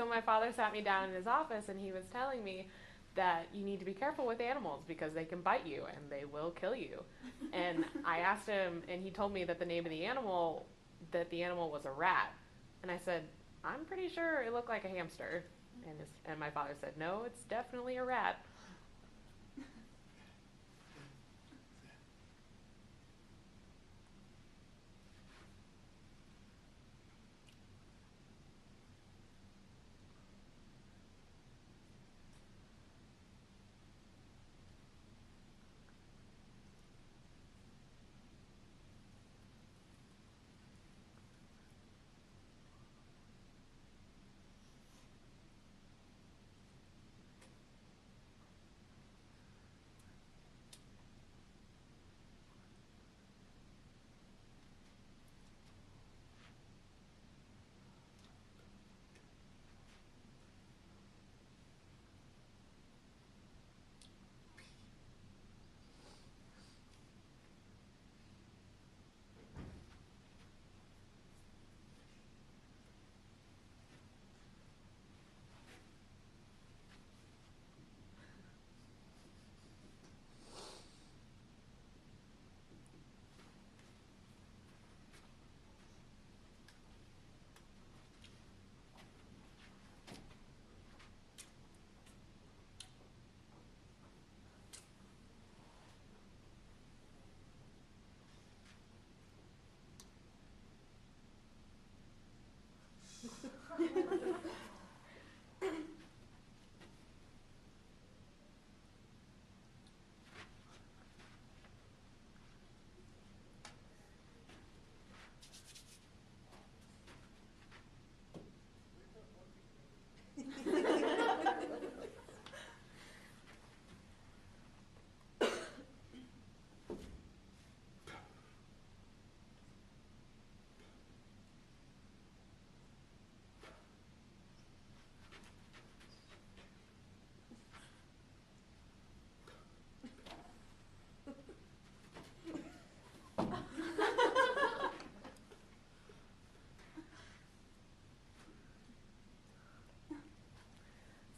my father sat me down in his office and he was telling me that you need to be careful with animals because they can bite you and they will kill you. And I asked him, and he told me that the name of the animal, that the animal was a rat. And I said, I'm pretty sure it looked like a hamster. And my father said, no, it's definitely a rat.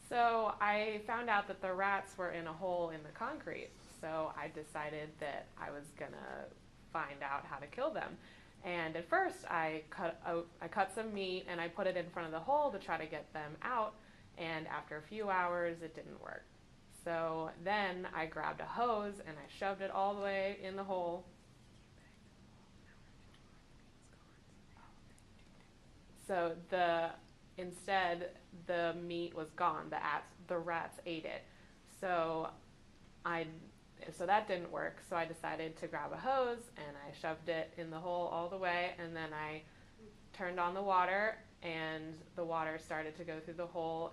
So I found out that the rats were in a hole in the concrete. So I decided that I was gonna find out how to kill them. And at first I cut some meat and I put it in front of the hole to try to get them out. And after a few hours, it didn't work. So then I grabbed a hose and I shoved it all the way in the hole. So instead the meat was gone. The rats ate it. So I so that didn't work. So I decided to grab a hose and I shoved it in the hole all the way, and then I turned on the water and the water started to go through the hole,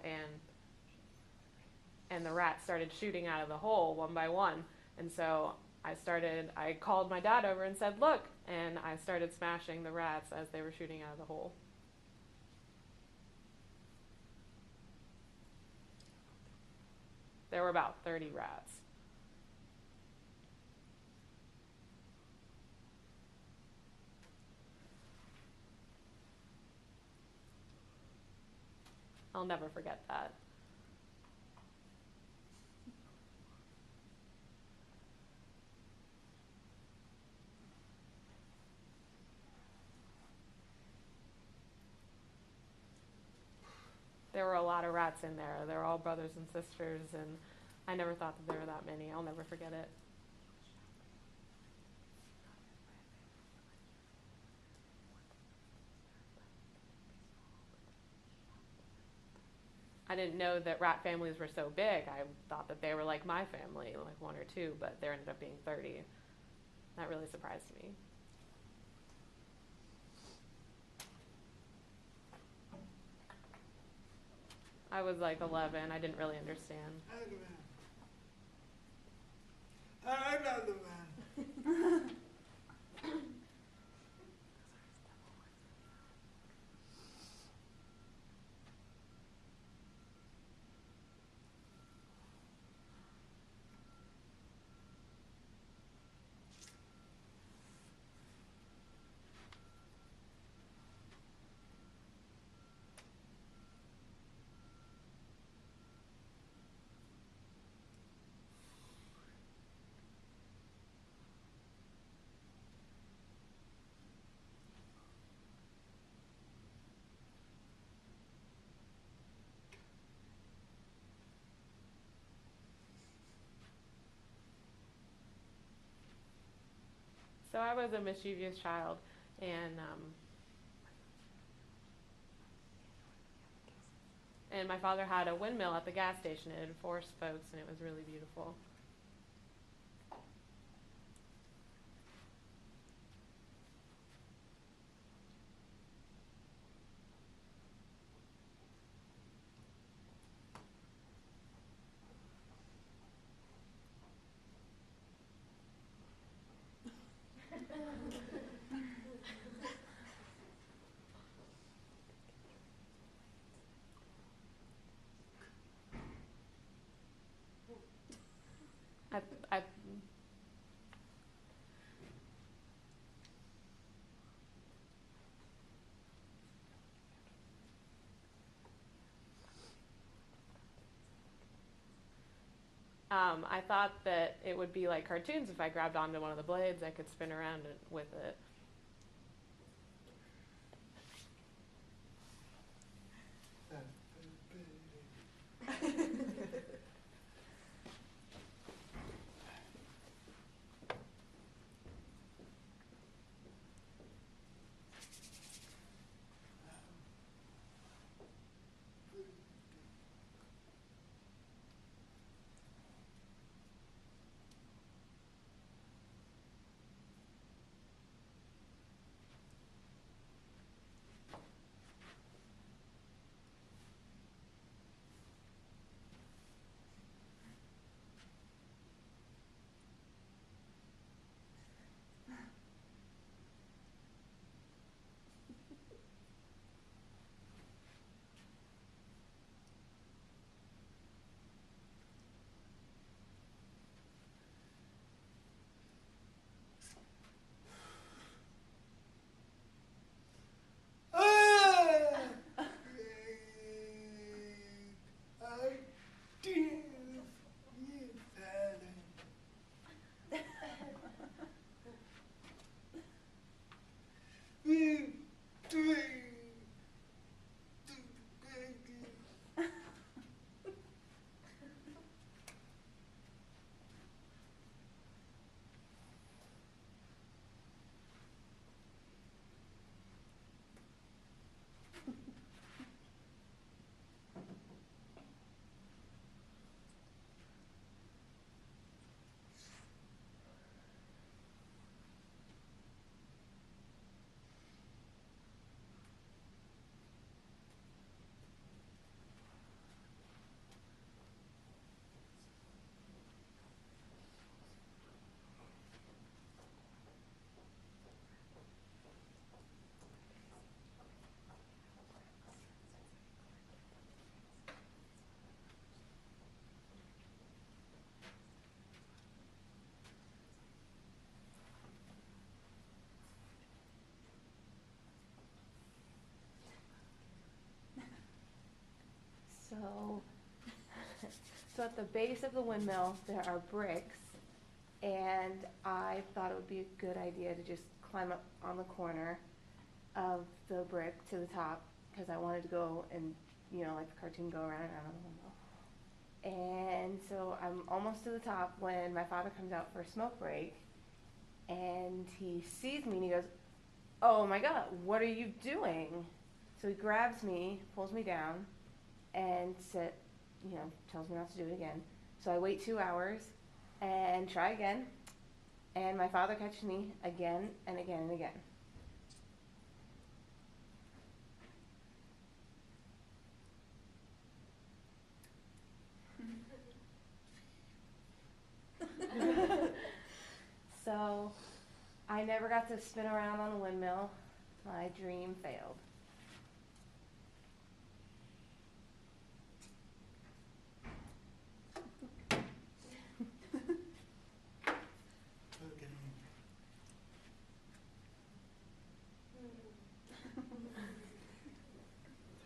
and the rats started shooting out of the hole one by one. And so I called my dad over and said, "Look," and I started smashing the rats as they were shooting out of the hole. There were about 30 rats. I'll never forget that. There were a lot of rats in there. They were all brothers and sisters, and I never thought that there were that many. I'll never forget it. I didn't know that rat families were so big. I thought that they were like my family, like one or two, but there ended up being 30. That really surprised me. I was like 11. I didn't really understand. Another man. So I was a mischievous child, and my father had a windmill at the gas station. It had 4 spokes, and it was really beautiful. I, I, I thought that it would be like cartoons. If I grabbed onto one of the blades, I could spin around with it. So, so at the base of the windmill, there are bricks, and I thought it would be a good idea to just climb up on the corner of the brick to the top, because I wanted to go and, like the cartoon, go around and around the windmill. And so I'm almost to the top when my father comes out for a smoke break, and he sees me and he goes, "Oh my God, what are you doing?" So he grabs me, pulls me down, and tells me not to do it again. So I wait 2 hours and try again, and my father catches me again and again and again. So I never got to spin around on the windmill. My dream failed.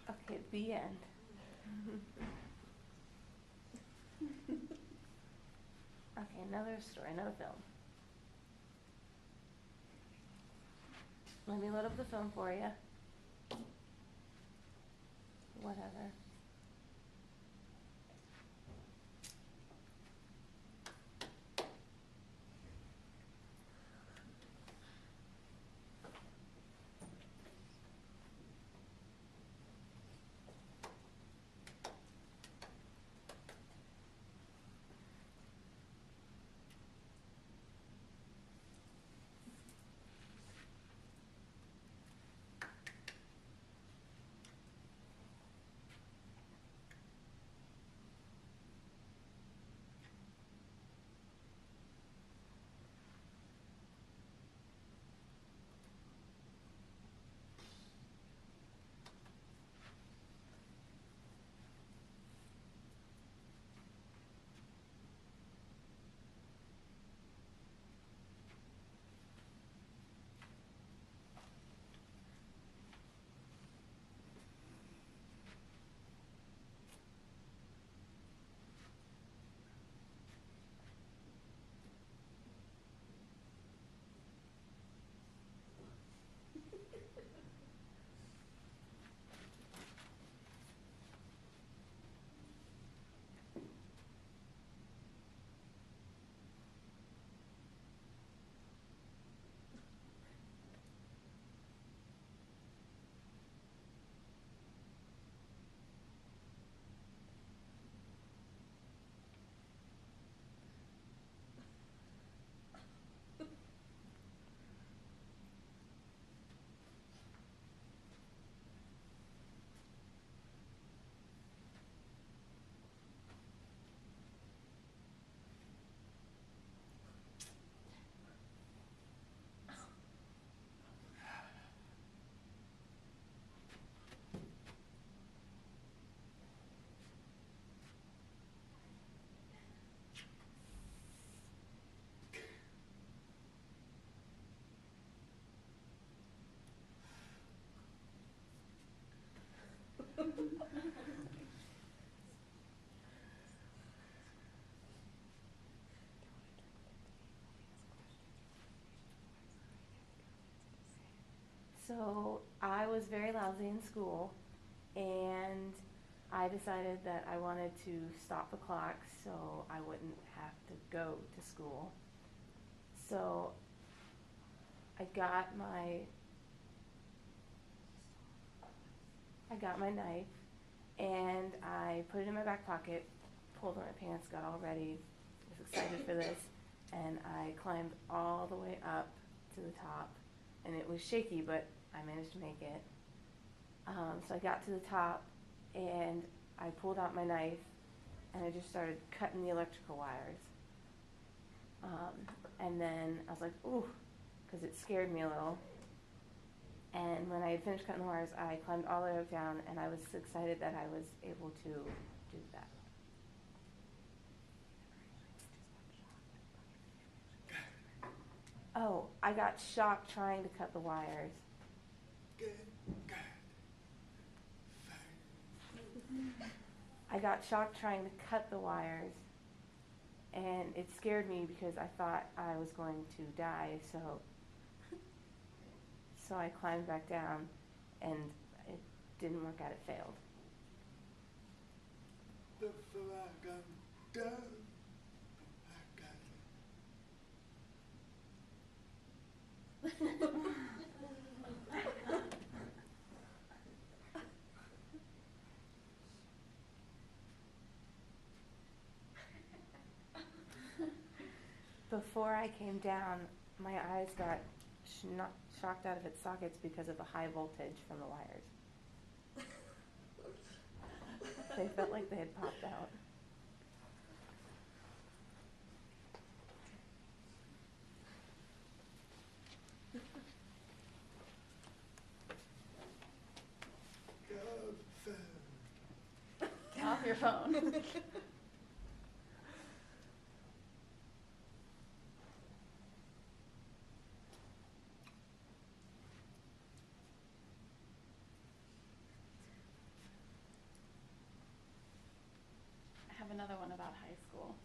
Okay, the end. Okay, another story, another film. Let me load up the film for you. Whatever. So I was very lousy in school, and I decided that I wanted to stop the clock so I wouldn't have to go to school. So I got my knife, and I put it in my back pocket, pulled on my pants, got all ready, was excited for this, and I climbed all the way up to the top, and it was shaky, but I managed to make it. So I got to the top, and I pulled out my knife, and I just started cutting the electrical wires. And then I was like, ooh, because it scared me a little. And when I had finished cutting the wires, I climbed all the way up down, and I was excited that I was able to do that. Oh, I got shocked trying to cut the wires. Good. I got shocked trying to cut the wires, and it scared me because I thought I was going to die, so I climbed back down, and it didn't work out, it failed. Before I come down, I got Before I came down, my eyes got shocked out of its sockets because of the high voltage from the wires. They felt like they had popped out. Get Off your phone. I have another one about high school.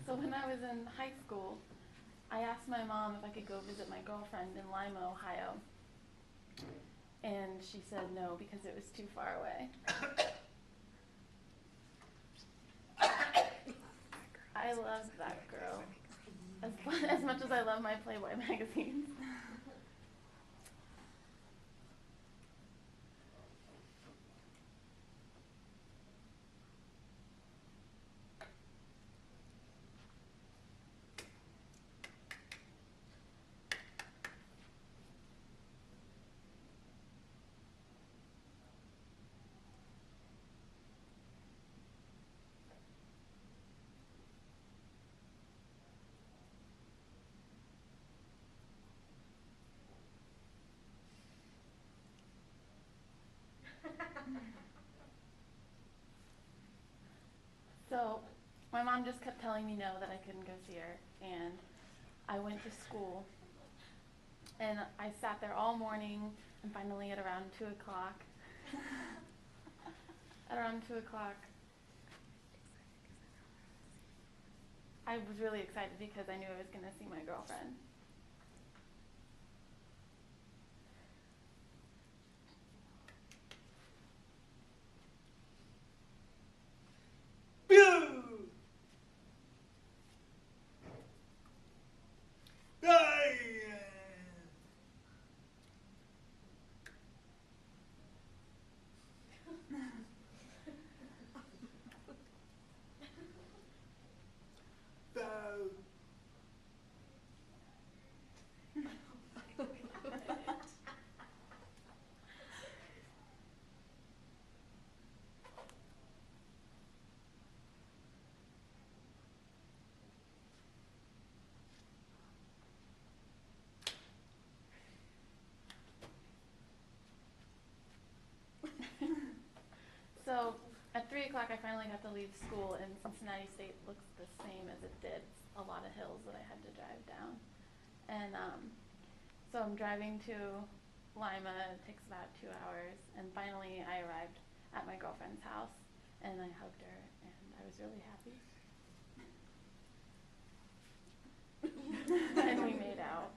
So when I was in high school, I asked my mom if I could go visit my girlfriend in Lima, Ohio. And she said no because it was too far away. I loved that girl as much as I love my Playboy magazines. So my mom just kept telling me no, that I couldn't go see her, and I went to school, and I sat there all morning, and finally at around 2 o'clock, I was really excited because I knew I was going to see my girlfriend. o'clock, I finally got to leave school, and Cincinnati State looks the same as it did. It's a lot of hills that I had to drive down. And so I'm driving to Lima. It takes about 2 hours. And finally, I arrived at my girlfriend's house, and I hugged her, and I was really happy. And we made out.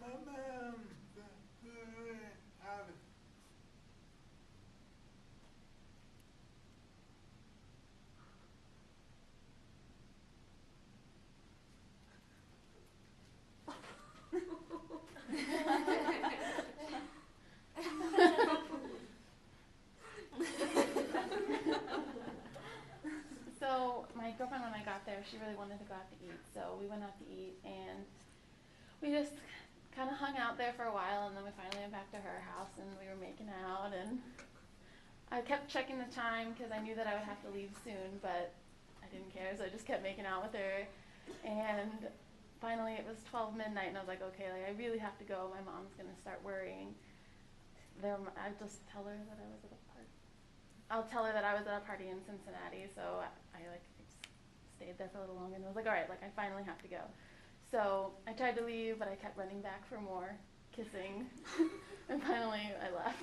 My mom, have it. So my girlfriend, when I got there, she really wanted to go out to eat. So we went out to eat, and we just kind of hung out there for a while, and then we finally went back to her house, and we were making out. And I kept checking the time because I knew that I would have to leave soon, but I didn't care, so I just kept making out with her. And finally, it was 12 midnight, and I was like, okay, like I really have to go. My mom's gonna start worrying. I just tell her that I was at a party. I'll tell her that I was at a party in Cincinnati, so I like stayed there for a little longer, and I was like, all right, like I finally have to go. So I tried to leave, but I kept running back for more kissing, and finally I left.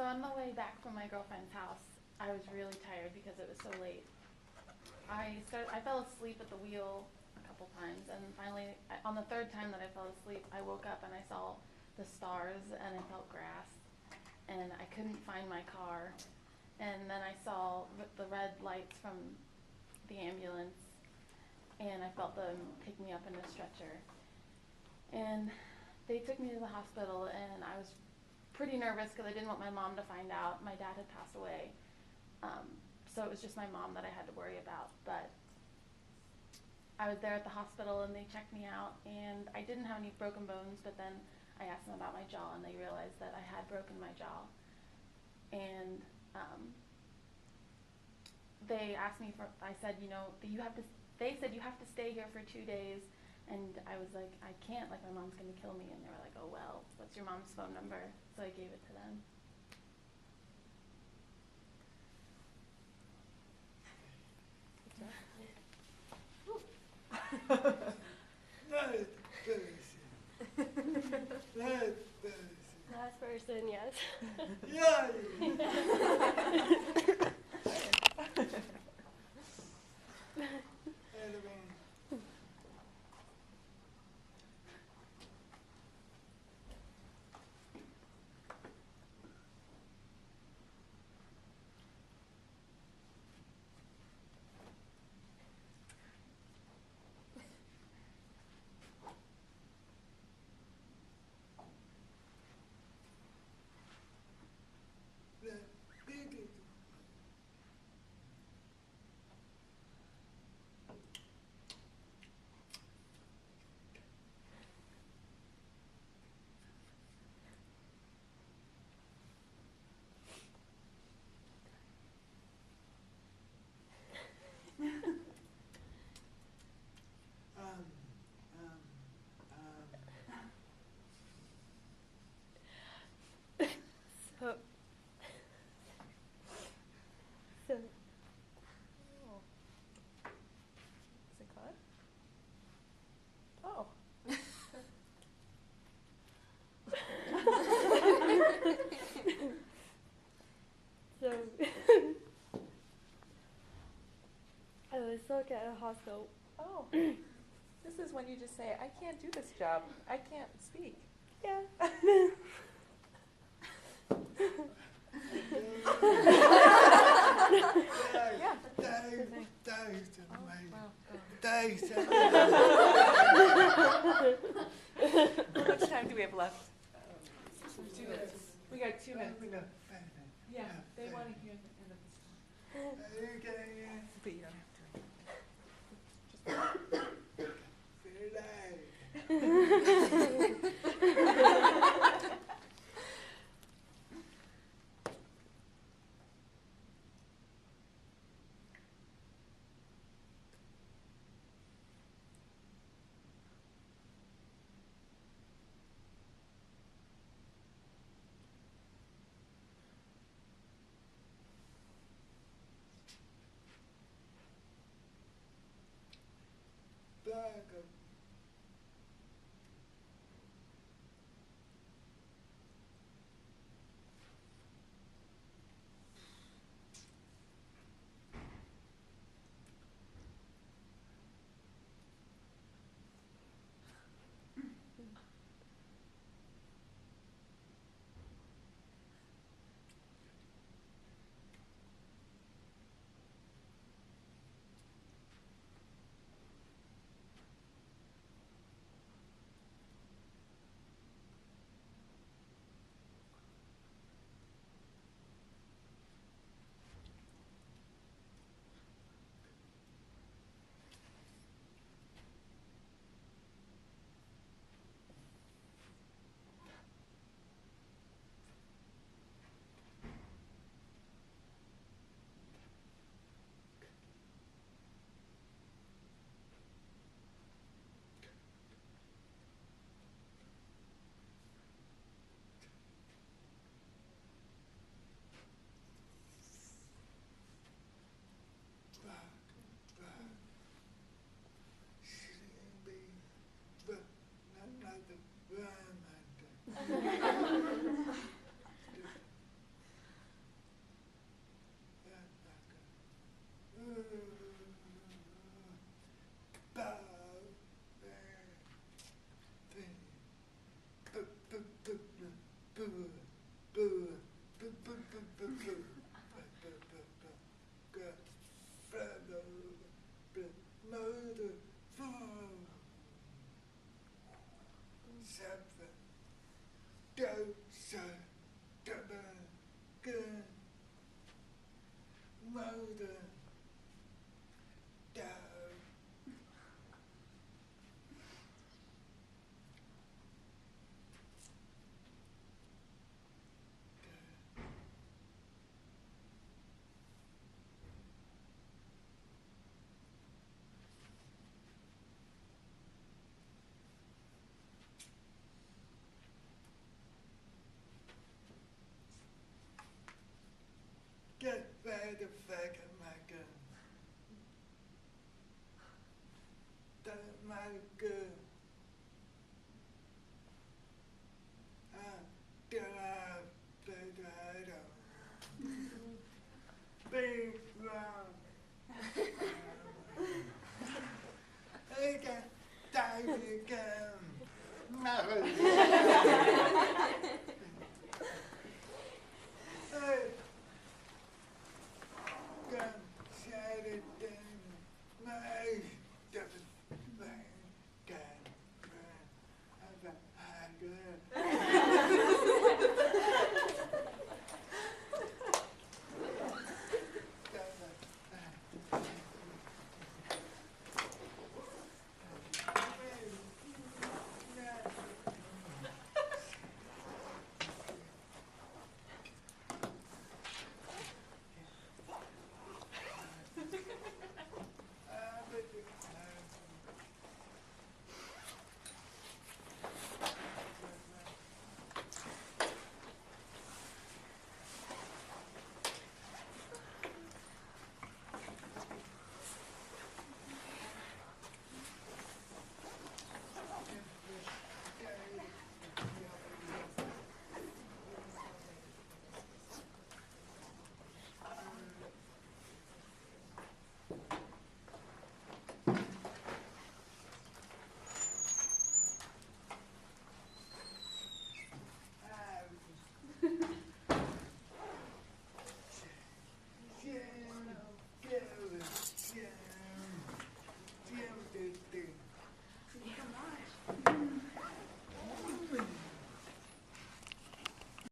on the way back from my girlfriend's house, I was really tired because it was so late. I fell asleep at the wheel a couple times, and finally, on the third time that I fell asleep, I woke up and I saw the stars and I felt grass, and I couldn't find my car, and then I saw the red lights from the ambulance, and I felt them pick me up in a stretcher, and they took me to the hospital, and I was pretty nervous because I didn't want my mom to find out. My dad had passed away. So it was just my mom that I had to worry about. But I was there at the hospital and they checked me out, and I didn't have any broken bones, but then I asked them about my jaw and they realized that I had broken my jaw. And they asked me I said, they said you have to stay here for 2 days. And I was like, I can't, like my mom's gonna kill me. And they were like, oh well, what's your mom's phone number? So I gave it to them. Last person, yes. So, Oh. Is it cut? Oh. so I was stuck at a hospital. Oh. This is when you just say, I can't do this job. I can't speak. Yeah. Yeah. How much time do we have left? 2 minutes. We got 2 minutes. Yeah, they want to hear the end of this. But you don't have something. Don't say good. Mother. Dog. Get back the fuck of my gun. That's my gun. I'm gonna play the idol. Big wrong. I got died again. No.